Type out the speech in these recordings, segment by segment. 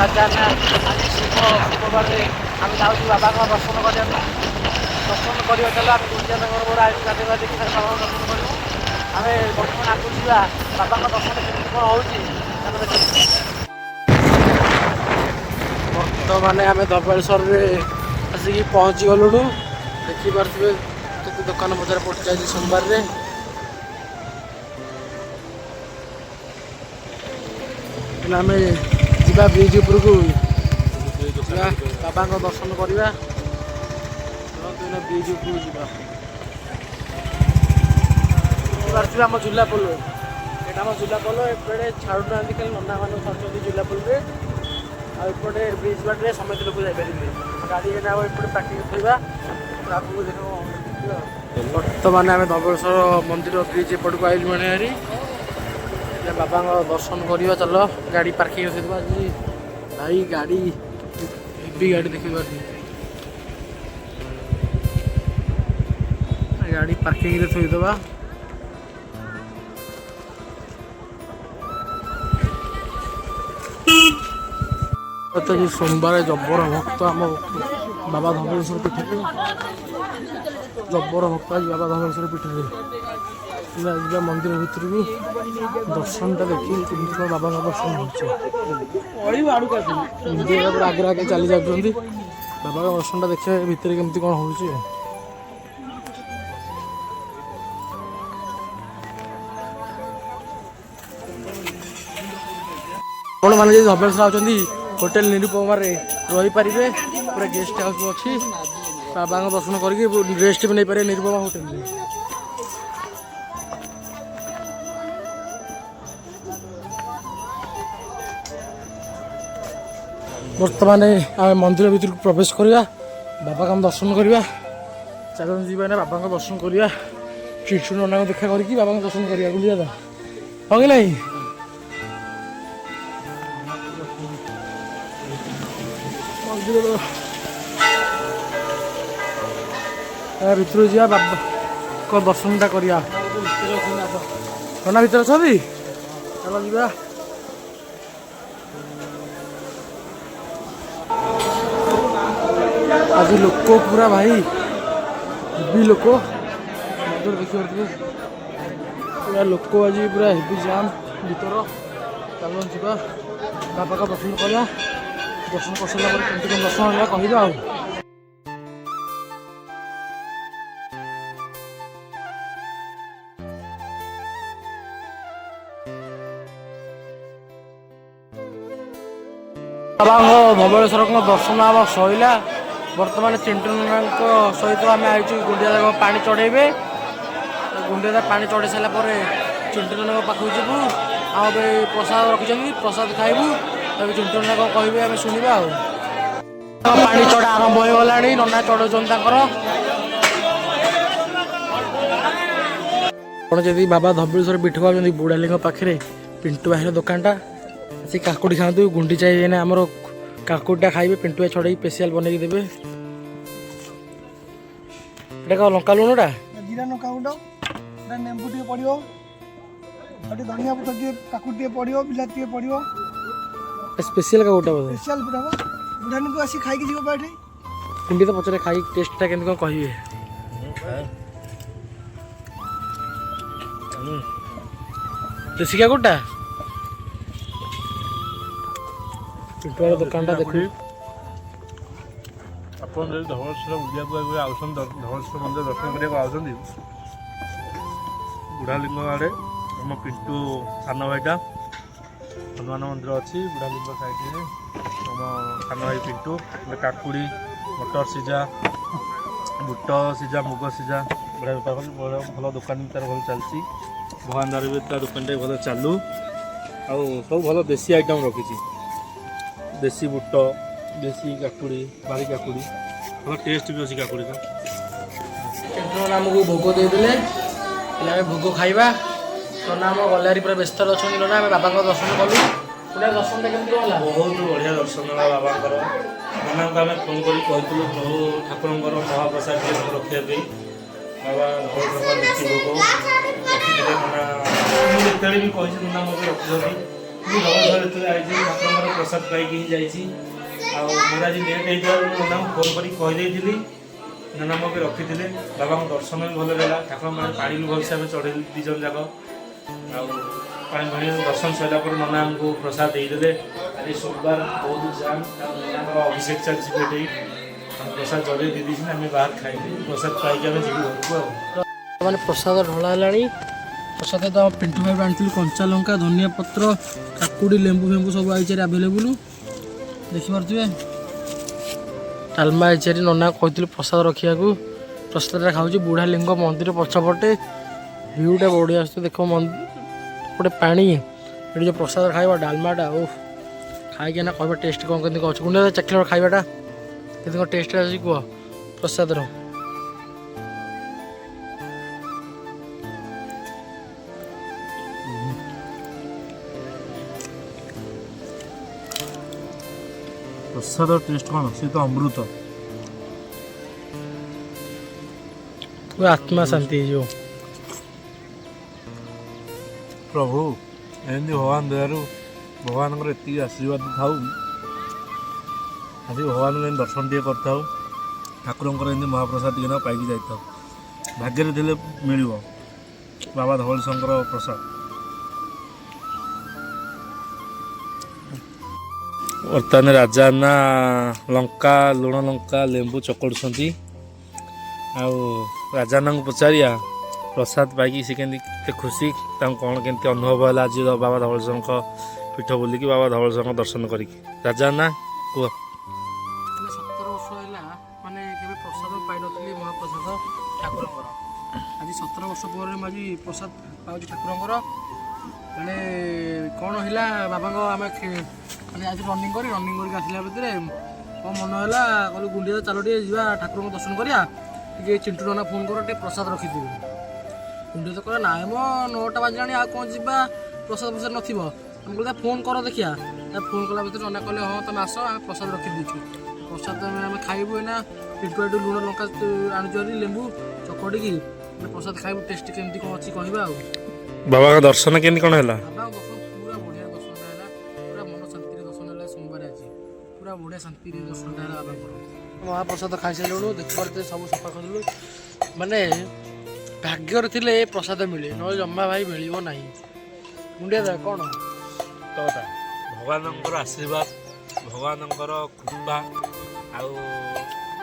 ଆଜି ଶୁକ୍ରବାରରେ ଆମେ ଯାଉଛୁ ବାବାଙ୍କ ଦର୍ଶନ କରିବା ପାଇଁ। ଦର୍ଶନ କରିବା ଚାଲ ଆମେ ଗୁଣ୍ଡିଚା ତାଙ୍କର ମୋର ଆଇଛୁ ଗାଧୋଇବା ଦେଖି ବାବାଙ୍କ ଦର୍ଶନ କରିବୁ। ଆମେ ବର୍ତ୍ତମାନ ଆଗକୁ ଯିବା ବାବାଙ୍କ ଦର୍ଶନ କେମିତି କ'ଣ ହେଉଛି ତାପରେ ବର୍ତ୍ତମାନ ଆମେ ଧବଳେଶ୍ୱରରେ ଆସିକି ପହଞ୍ଚି ଗଲୁଣୁ। ଦେଖିପାରୁଥିବେ କେତେ ଦୋକାନ ବଜାର ପଡ଼ିଯାଇଛି ସୋମବାରରେ। ଆମେ ଯିବା ବ୍ରିଜ୍ ଉପରକୁ ଯିବା ବାବାଙ୍କ ଦର୍ଶନ କରିବା। ବ୍ରିଜ୍ ଉପରକୁ ଯିବା। ଦେଖିପାରୁଥିବେ ଆମ ଝୁଲା ପୋଲ, ଏଇଟା ଆମ ଝୁଲା ପୋଲ। ଏପଟେ ଛାଡ଼ୁନାହାନ୍ତି, ଖାଲି ନନାମାନେ ଛାଡ଼ୁଛନ୍ତି ଝୁଲା ପୋଲରେ। ଆଉ ଏପଟେ ବ୍ରିଜ୍ ବାଟରେ ସମସ୍ତେ ଲୋକ ଯାଇପାରିବେ। ଗାଡ଼ି ଏଇନା ଏପଟେ ପାର୍କିଂ ଥିବା ଆଗକୁ ଦେଖ। ବର୍ତ୍ତମାନ ଆମେ ଧବଳେଶ୍ୱର ମନ୍ଦିର ବ୍ରିଜ୍ ଏପଟକୁ ଆଇଲୁ ହାରି। ବାବାଙ୍କ ଦର୍ଶନ କରିବା ଚାଲ। ଗାଡ଼ି ପାର୍କିଂ ଥିବା ଆଜି ଭାଇ ଗାଡ଼ି ହେଭି ଗାଡ଼ି ଦେଖିପାରୁଛି। ଗାଡ଼ି ପାର୍କିଂରେ ଥୋଇଦେବା। ସୋମବାର ଜବର ଭକ୍ତ ଆମ ବାବା ଧବଳେଶ୍ୱର ପୀଠରେ। ଜବର ଭକ୍ତ ଆଜି ବାବା ଧବଳେଶ୍ୱର ପୀଠରେ। ଯିବା ମନ୍ଦିର ଭିତରକୁ ଦର୍ଶନଟା ଦେଖି କେମିତି କ'ଣ ବାବାଙ୍କ ଦର୍ଶନ ହେଉଛି। ପୁରା ଆଗରେ ଆଗରେ ଚାଲି ଯାଉଛନ୍ତି। ବାବାଙ୍କ ଦର୍ଶନଟା ଦେଖିବା ଭିତରେ କେମିତି କ'ଣ ହେଉଛି। ଆପଣମାନେ ଯଦି ଧବଳେଶ୍ୱର ଆଉଛନ୍ତି ହୋଟେଲ ନିରୁପମାରେ ରହିପାରିବେ। ପୁରା ଗେଷ୍ଟ ହାଉସ୍ ଅଛି। ବାବାଙ୍କ ଦର୍ଶନ କରିକି ରେଷ୍ଟ ବି ନେଇପାରିବେ ନିରୁପମା ହୋଟେଲରେ। ବର୍ତ୍ତମାନ ଆମେ ମନ୍ଦିର ଭିତରକୁ ପ୍ରବେଶ କରିବା। ବାବାଙ୍କ ଦର୍ଶନ କରିବା। ଚାଲନ୍ତୁ ଯିବା ନା ବାବାଙ୍କ ଦର୍ଶନ କରିବା। ଚିଣ୍ଟୁ ନନାଙ୍କୁ ଦେଖା କରିକି ବାବାଙ୍କ ଦର୍ଶନ କରିବା। ବୁଝିବା ତ ହଁ କି ନାହିଁ? ମନ୍ଦିର ଭିତରକୁ ଯିବା, ବାବାଙ୍କ ଦର୍ଶନଟା କରିବା। ନନା ଭିତରେ ଅଛନ୍ତି? ଚାଲ ଯିବା। ଆଜି ଲୋକ ପୁରା ଭାଇ ହେଭି ଲୋକ। ମନ୍ଦିର ଦେଖିପାରୁଥିବେ ପୁରା ଲୋକ ଆଜି ପୁରା ହେଭି ଜାମ୍ ଭିତର। ଚାଲ ଯିବା ବାବାଙ୍କ ଦର୍ଶନ କରିବା। ଦର୍ଶନ କରିସାରିଲା ପରେ କେମିତି କ'ଣ ଦର୍ଶନ ହେଲା କହିବା ଆଉ। ବାବାଙ୍କ ଧବଳେଶ୍ୱରଙ୍କ ଦର୍ଶନ ଆମ ସରିଲା। ବର୍ତ୍ତମାନ ଚିଣ୍ଟୁ ନନାଙ୍କ ସହିତ ଆମେ ଆଇଛୁ ଗୁଣ୍ଡିଚା ପାଣି ଚଢ଼େଇବେ। ଗୁଣ୍ଡିଚା ପାଣି ଚଢ଼େଇ ସାରିଲା ପରେ ଚିଣ୍ଟୁ ନନାଙ୍କ ପାଖକୁ ଯିବୁ। ଆମ ପାଇଁ ପ୍ରସାଦ ରଖିଛନ୍ତି, ପ୍ରସାଦ ଖାଇବୁ। ତାପରେ ଚିଣ୍ଟୁ ନନା କ'ଣ କହିବେ ଆମେ ଶୁଣିବା ଆଉ। ପାଣି ଚଢ଼ା ଆରମ୍ଭ ହୋଇଗଲାଣି। ନନା ଚଢ଼ଉଛନ୍ତି ତାଙ୍କର। ଆପଣ ଯଦି ବାବା ଧବଳେଶ୍ୱର ପୀଠକୁ ଆଉଛନ୍ତି ବୁଢ଼ାଲିଙ୍କ ପାଖରେ ପିଣ୍ଟୁ ଭାଇର ଦୋକାନଟା, ସେ କାକୁଡ଼ି ଖାଆନ୍ତୁ। ଗୁଣ୍ଡିଚା ଏଇନା ଆମର କାକୁଡ଼ିଟା ଖାଇବେ। ପିଣ୍ଟୁ ଭାଇ ଛଡ଼େଇ ସ୍ପେସିଆଲ ବନେଇକି ଦେବେ। ଏଇଟା କ'ଣ ଲଙ୍କା ଲୁଣଟା? ଜିରା ଲଙ୍କା ଗୁଣ୍ଡ, ନେମ୍ବୁ ଟିକେ ପଡ଼ିବ, ଆଉ ଟିକେ ଧନିଆ ପତ୍ର ଟିକେ, କାକୁଡ଼ି ଟିକେ ପଡ଼ିବ, ବିଲାତି ଟିକେ ପଡ଼ିବ। ସ୍ପେସିଆଲ କାକୁଡ଼ିଟା ବୋଧେ? ସ୍ପେସିଆଲ ପୁରା ବୁଢ଼ାନୀକୁ ଆସି ଖାଇକି ଯିବ ପା ଏଠି। ପିଣ୍ଡି ତ ପଛରେ ଖାଇ ଟେଷ୍ଟଟା କେମିତି କ'ଣ କହିବେ। ଦେଶୀ କାକୁଡ଼ିଟା ପିଣ୍ଟୁର ଦୋକାନଟା ଦେଖି। ଆପଣ ଯଦି ଧବଳେଶ୍ୱର ବୁଲିବାକୁ ଆଉଛନ୍ତି, ଧବଳେଶ୍ୱର ମନ୍ଦିର ଦର୍ଶନ କରିବାକୁ ଆଉଛନ୍ତି ବୁଢ଼ାଲିଙ୍ଗ ଆଡ଼େ, ଆମ ପିଣ୍ଟୁ ସାନ ଭାଇଟା ହନୁମାନ ମନ୍ଦିର ଅଛି ବୁଢ଼ାଲିଙ୍ଗ ସାଇଡ଼ରେ। ଆମ ସାନ ଭାଇ ପିଣ୍ଟୁ କାକୁଡ଼ି, ମଟର ସିଝା, ବୁଟ ସିଝା, ମୁଗ ସିଝା ବଢ଼ିଆ ବେପାର କରୁଛି। ଭଲ ଦୋକାନ ବି ତାର ଭଲ ଚାଲିଛି। ଭଗବାନଦାର ବି ତା ଦୋକାନଟା ଭଲ ଚାଲୁ। ଆଉ ସବୁ ଭଲ ଦେଶୀ ଆଇଟମ୍ ରଖିଛି। ଦେଶୀ ବୁଟ, ଦେଶୀ କାକୁଡ଼ି, ବାରି କାକୁଡ଼ି, ଭଲ ଟେଷ୍ଟ ବି ଅଛି କାକୁଡ଼ିର। ନନା ଆମକୁ ଭୋଗ ଦେଇଦେଲେ, ହେଲେ ଆମେ ଭୋଗ ଖାଇବା। ନନା ଆମ ଗଲାରି ପୁରା ବ୍ୟସ୍ତରେ ଅଛନ୍ତି। ନନା ଆମେ ବାବାଙ୍କ ଦର୍ଶନ କଲୁ। ପୁରା ଦର୍ଶନଟା କେମିତି ହେଲା? ବହୁତ ବଢ଼ିଆ ଦର୍ଶନ ହେଲା ବାବାଙ୍କର। ନନାଙ୍କୁ ଆମେ ଫୋନ୍ କରି କହିଥିଲୁ ପ୍ରଭୁ ଠାକୁରଙ୍କର ମହାପ୍ରସାଦ ଟିକେ ରଖିବା ପାଇଁ। ବାବା ଧବଳେଶ୍ୱର ନୀତି ଭୋଗ ରଖିଥିଲେ। ନନା ମୁଁ ଯେତେବେଳେ ବି କହିଛି ନନା ମୋତେ ରଖିଛନ୍ତି। ମୁଁ ଧବଳେଶ୍ୱର ଯେତେବେଳେ ଆଇଛି ଠାକୁରଙ୍କର ପ୍ରସାଦ ପାଇକି ହିଁ ଯାଇଛି। ଆଉ ମୋର ଆଜି ଲେଟ୍ ହେଇଥିବାରୁ ମୁଁ ନନାଙ୍କୁ ଫୋନ୍ କରିକି କହିଦେଇଥିଲି, ନନା ମୋ ପାଇଁ ରଖିଥିଲେ। ବାବାଙ୍କ ଦର୍ଶନ ବି ଭଲରେ ହେଲା, ଠାକୁରଙ୍କ ମାନେ ପାଣି ବି ଭଲସେ ଆମେ ଚଢ଼େଇଲୁ 2 ଜଣ ଯାକ। ଆଉ ପାଣି ଫାଣି ଦର୍ଶନ ସରିଲା ପରେ ନନା ଆମକୁ ପ୍ରସାଦ ଦେଇଦେଲେ। ଆଜି ସୋମବାର ବହୁତ ଜାମ୍, ଆଉ ନନାଙ୍କର ଅଭିଷେକ ଚାଲିଛି ଏଠି। ଆମେ ପ୍ରସାଦ ଚଢ଼େଇ ଦେଇଦେଇଛି, ଆମେ ବାହାର ଖାଇକି ପ୍ରସାଦ ପାଇକି ଆମେ ଯିବୁ ଘରକୁ। ଆଉ ମାନେ ପ୍ରସାଦ ଢଳା ହେଲାଣି। ପ୍ରସାଦ ତ ପିଣ୍ଟୁ ଭାଇ ଆଣିଥିଲି କଞ୍ଚା ଲଙ୍କା, ଧନିଆ ପତ୍ର, କାକୁଡ଼ି, ଲେମ୍ବୁ ଫେମ୍ବୁ ସବୁ ଆଇଚି ଆଭେଲେବୁଲ୍ ଦେଖିପାରୁଥିବେ। ଡାଲମା ଆଇଚି, ନନା କହିଥିଲି ପ୍ରସାଦ ରଖିବାକୁ। ପ୍ରସାଦଟା ଖାଉଛି ବୁଢ଼ା ଲିଙ୍ଗ ମନ୍ଦିର ପଛପଟେ। ଭିୟୁଟା ବଢ଼ିଆ ଆସୁଛି ଦେଖ, ଗୋଟେ ପାଣି ଏଠି ଯେଉଁ ପ୍ରସାଦ ଖାଇବା ଡାଲମାଟା ଓ ଖାଇକି ନା କହିବା ଟେଷ୍ଟ କ'ଣ କେମିତି ଅଛି। ଗୁଣ୍ଡ ଚାଖିଲା ଖାଇବାଟା କେମିତି କ'ଣ ଟେଷ୍ଟ ଅଛି କୁହ ପ୍ରସାଦର। ପ୍ରସାଦ ଟେଷ୍ଟ କ'ଣ, ସେ ତ ଅମୃତ। ପୁରା ଆତ୍ମା ଶାନ୍ତି ହେଇଯିବ। ପ୍ରଭୁ ଏମିତି ଭଗବାନ ଦୟାରୁ ଭଗବାନଙ୍କର ଏତିକି ଆଶୀର୍ବାଦ ଥାଉ, ଆଜି ଭଗବାନଙ୍କୁ ଏମିତି ଦର୍ଶନ ଟିକେ କରିଥାଉ, ଠାକୁରଙ୍କର ଏମିତି ମହାପ୍ରସାଦ ଟିକେ ନା ପାଇକି ଯାଇଥାଉ। ଭାଗ୍ୟରେ ଥିଲେ ମିଳିବ ବାବା ଧବଳେଶ୍ୱରଙ୍କର ପ୍ରସାଦ। ବର୍ତ୍ତମାନ ରାଜା ନା ଲଙ୍କା, ଲୁଣ ଲଙ୍କା, ଲେମ୍ବୁ ଚକଡ଼ୁଛନ୍ତି। ଆଉ ରାଜାନାଙ୍କୁ ପଚାରିବା ପ୍ରସାଦ ପାଇକି ସେ କେମିତି କେତେ ଖୁସି, ତାଙ୍କୁ କ'ଣ କେମିତି ଅନୁଭବ ହେଲା ଆଜି ବାବା ଧବଳେଶ୍ୱରଙ୍କ ପୀଠ ବୁଲିକି, ବାବା ଧବଳେଶ୍ୱରଙ୍କ ଦର୍ଶନ କରିକି। ରାଜାନା କୁହ। 17 ବର୍ଷ ହେଲା ମାନେ କେବେ ପ୍ରସାଦ ପାଇନଥିଲି, ମହାପ୍ରସାଦ ଠାକୁରଙ୍କର। ଆଜି 17 ବର୍ଷ ପରେ ମୁଁ ଆଜି ପ୍ରସାଦ ପାଉଛି ଠାକୁରଙ୍କର। ମାନେ କ'ଣ ହେଲା ବାବାଙ୍କ ଆମେ ମାନେ ଆଜି ରନିଂ କରିକି ଆସିଲା ଭିତରେ କ'ଣ ମନ ହେଲା, କହିଲୁ ଗୁଣ୍ଡିଚା ଚାଲ ଟିକେ ଯିବା ଠାକୁରଙ୍କ ଦର୍ଶନ କରିବା, ଟିକେ ଚିଣ୍ଟୁ ନନା ଫୋନ୍ କର ଟିକେ ପ୍ରସାଦ ରଖିଥିବୁ। ଗୁଣ୍ଡିଚା ତ କହିଲା ନାଇଁ ମ 9ଟା ବାଜିଲାଣି ଆଉ କ'ଣ ଯିବା, ପ୍ରସାଦ ଫସାଦ ନଥିବ। ଆମେ କହିଲେ ଫୋନ୍ କର ଦେଖିଆ। ଫୋନ୍ କଲା ଭିତରେ ନନା କହିଲେ ହଁ ତମେ ଆସ, ଆମେ ପ୍ରସାଦ ରଖିଦେଇଛୁ। ପ୍ରସାଦ ଆମେ ଖାଇବୁ ଏଇନା। ପିଣ୍ଟୁ ଏଠୁ ଲୁଣ ଲଙ୍କା ଆଣୁଛୁ ହାରି, ଲେମ୍ବୁ ଚକଡ଼ିକି ପ୍ରସାଦ ଖାଇବୁ। ଟେଷ୍ଟ କେମିତି କ'ଣ ଅଛି କହିବା। ଆଉ ବାବାଙ୍କ ଦର୍ଶନ କେମିତି କ'ଣ ହେଲା? ବାବାଙ୍କ ଦର୍ଶନ ପୁରା ବଢ଼ିଆ ଦର୍ଶନଟା ହେଲା, ପୁରା ମନ ଶାନ୍ତିରେ ଦର୍ଶନ ହେଲା। ସୋମବାର ଆଜି ପୁରା ବଢ଼ିଆ ଶାନ୍ତିରେ ଦର୍ଶନଟା ହେଲା ବାବାଙ୍କର। ମହାପ୍ରସାଦ ଖାଇସାରିଲୁଣୁ, ଦେଖିପାରୁଥିଲେ ସବୁ ସଫା କରିଲୁ। ମାନେ ଭାଗ୍ୟରେ ଥିଲେ ଏ ପ୍ରସାଦ ମିଳେ, ନହେଲେ ଜମା ଭାଇ ମିଳିବ ନାହିଁ। ମୁଣ୍ଡିଆ ଦା କ'ଣ କଥା, ଭଗବାନଙ୍କର ଆଶୀର୍ବାଦ, ଭଗବାନଙ୍କର କୃପା, ଆଉ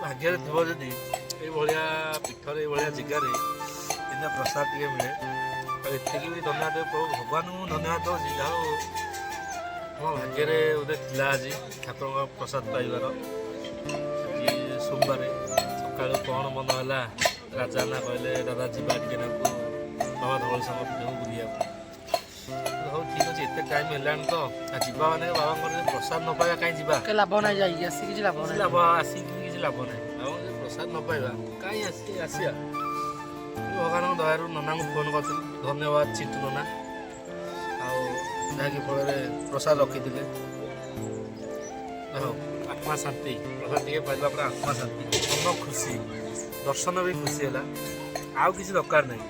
ଭାଗ୍ୟରେ ଥିବ ଯଦି ଏଇଭଳିଆ ପୀଠରେ ଏଇଭଳିଆ ଜାଗାରେ ଏଇନା ପ୍ରସାଦ ଟିକେ ମିଳେ। ଆଉ ଏତିକି ବି ଧନ୍ୟବାଦ ପ୍ରଭୁ ଭଗବାନଙ୍କୁ ଧନ୍ୟବାଦ ଦେଉଛି, ଯାହା ହଉ ମୋ ଭାଗ୍ୟରେ ଗୋଟେ ଥିଲା ଆଜି ଠାକୁରଙ୍କ ପ୍ରସାଦ ପାଇବାର। ଆଜି ସୋମବାର ସକାଳୁ କ'ଣ ମନ ହେଲା, ରାଜାନା କହିଲେ ଦାଦା ଯିବା ଟିକେ ନାକୁ ବାବା ଧବଳେଶ୍ୱରଙ୍କ ପୀଠକୁ ବୁଲିବାକୁ। ହଉ ଠିକ୍ ଅଛି, ଏତେ ଟାଇମ୍ ହେଲାଣି ତ ଯିବା, ମାନେ ବାବାଙ୍କର ପ୍ରସାଦ ନ ପାଇବା କାହିଁ ଯିବା, ଲାଭ ନାହିଁ, ଯାଇକି ଆସି କିଛି ଲାଭ ନାହିଁ, ଆସିକି କିଛି ଲାଭ ନାହିଁ। ବାବାଙ୍କ ପ୍ରସାଦ ନ ପାଇବା କାହିଁ ଆସିବା। ଭଗବାନଙ୍କ ଦୟାରୁ ନନାଙ୍କୁ ଫୋନ୍ କରିଥିଲି, ଧନ୍ୟବାଦ ଚିଣ୍ଟୁ ନନା, ଆଉ ଯାହାକି ଫଳରେ ପ୍ରସାଦ ରଖିଥିଲେ। ହଉ ଆତ୍ମା ଶାନ୍ତି, ପ୍ରସାଦ ଟିକେ ପାଇଲା ପରେ ଆତ୍ମା ଶାନ୍ତି, ମନ ଖୁସି, ଦର୍ଶନ ବି ଖୁସି ହେଲା। ଆଉ କିଛି ଦରକାର ନାହିଁ।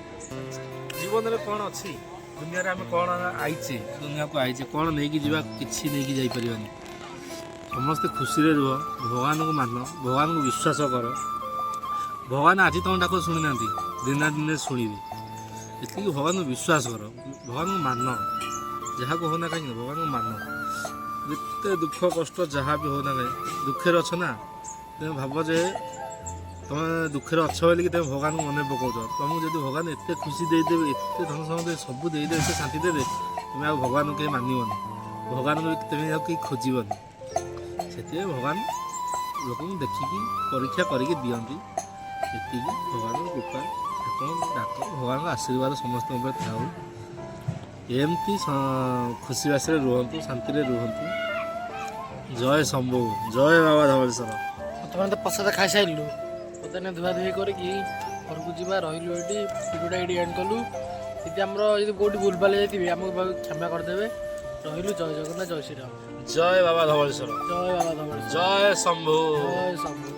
ଜୀବନରେ କ'ଣ ଅଛି, ଦୁନିଆରେ ଆମେ କ'ଣ ଆଇଛେ, ଦୁନିଆକୁ ଆଇଛେ କ'ଣ ନେଇକି ଯିବା, କିଛି ନେଇକି ଯାଇପାରିବାନି। ସମସ୍ତେ ଖୁସିରେ ରୁହ, ଭଗବାନଙ୍କୁ ମାନ, ଭଗବାନଙ୍କୁ ବିଶ୍ୱାସ କର। ଭଗବାନ ଆଜି ତୁମ ଡାକ ଶୁଣିନାହାନ୍ତି, ଦିନେ ଦିନେ ଶୁଣିବେ। ଏତିକି ଭଗବାନଙ୍କୁ ବିଶ୍ୱାସ କର, ଭଗବାନଙ୍କୁ ମାନ, ଯାହାକୁ ହଉନା କାହିଁକି ଭଗବାନଙ୍କୁ ମାନ। ଯେତେ ଦୁଃଖ କଷ୍ଟ ଯାହା ବି ହଉନା କାହିଁକି, ଦୁଃଖରେ ଅଛ ନା, ତୁମେ ଭାବ ଯେ ତୁମେ ଦୁଃଖରେ ଅଛ ବୋଲିକି ତୁମେ ଭଗବାନଙ୍କୁ ମନେ ପକାଉଛ। ତୁମକୁ ଯଦି ଭଗବାନ ଏତେ ଖୁସି ଦେଇଦେବେ, ଏତେ ଧନ ସମ୍ପତ୍ତି ସବୁ ଦେଇଦେବେ, ଏତେ ଶାନ୍ତି ଦେବେ, ତୁମେ ଆଉ ଭଗବାନଙ୍କୁ କେହି ମାନିବନି, ଭଗବାନଙ୍କୁ ତୁମେ ଆଉ କେହି ଖୋଜିବନି। ସେଥିପାଇଁ ଭଗବାନ ଲୋକଙ୍କୁ ଦେଖିକି ପରୀକ୍ଷା କରିକି ଦିଅନ୍ତି। ଏତିକି ଭଗବାନଙ୍କ କୃପା, ଠାକୁରଙ୍କ ଡାକ, ଭଗବାନଙ୍କ ଆଶୀର୍ବାଦ ସମସ୍ତଙ୍କ ଉପରେ ଥାଉ। ଏମିତି ଖୁସି ବାସିରେ ରୁହନ୍ତୁ, ଶାନ୍ତିରେ ରୁହନ୍ତୁ। ଜୟ ଶମ୍ଭୁ, ଜୟ ବାବା ଧବଳେଶ୍ୱର। ବର୍ତ୍ତମାନ ତ ପ୍ରସାଦ ଖାଇସାରିଲୁ, ବର୍ତ୍ତମାନ ଧୁଆଧୁଇ କରିକି ଘରକୁ ଯିବା। ରହିଲୁ ଏଇଠି, ଭିଡ଼ିଓଟା ଏଇଠି ଏଣ୍ଡ କଲୁ। ଯଦି ଆମର ଯଦି କେଉଁଠି ଭୁଲଭାଲ ଯାଇଥିବେ ଆମକୁ କ୍ଷମା କରିଦେବେ। ରହିଲୁ, ଜୟ ଜଗନ୍ନାଥ, ଜୟ ଶ୍ରୀରାମ। ଜୟ ବାବା ଧବଳେଶ୍ୱର, ଜୟ ବାବା ଧବଳେଶ୍ୱର, ଜୟ ଶମ୍ଭୁ। ଜୟ ଶମ୍ଭୁ।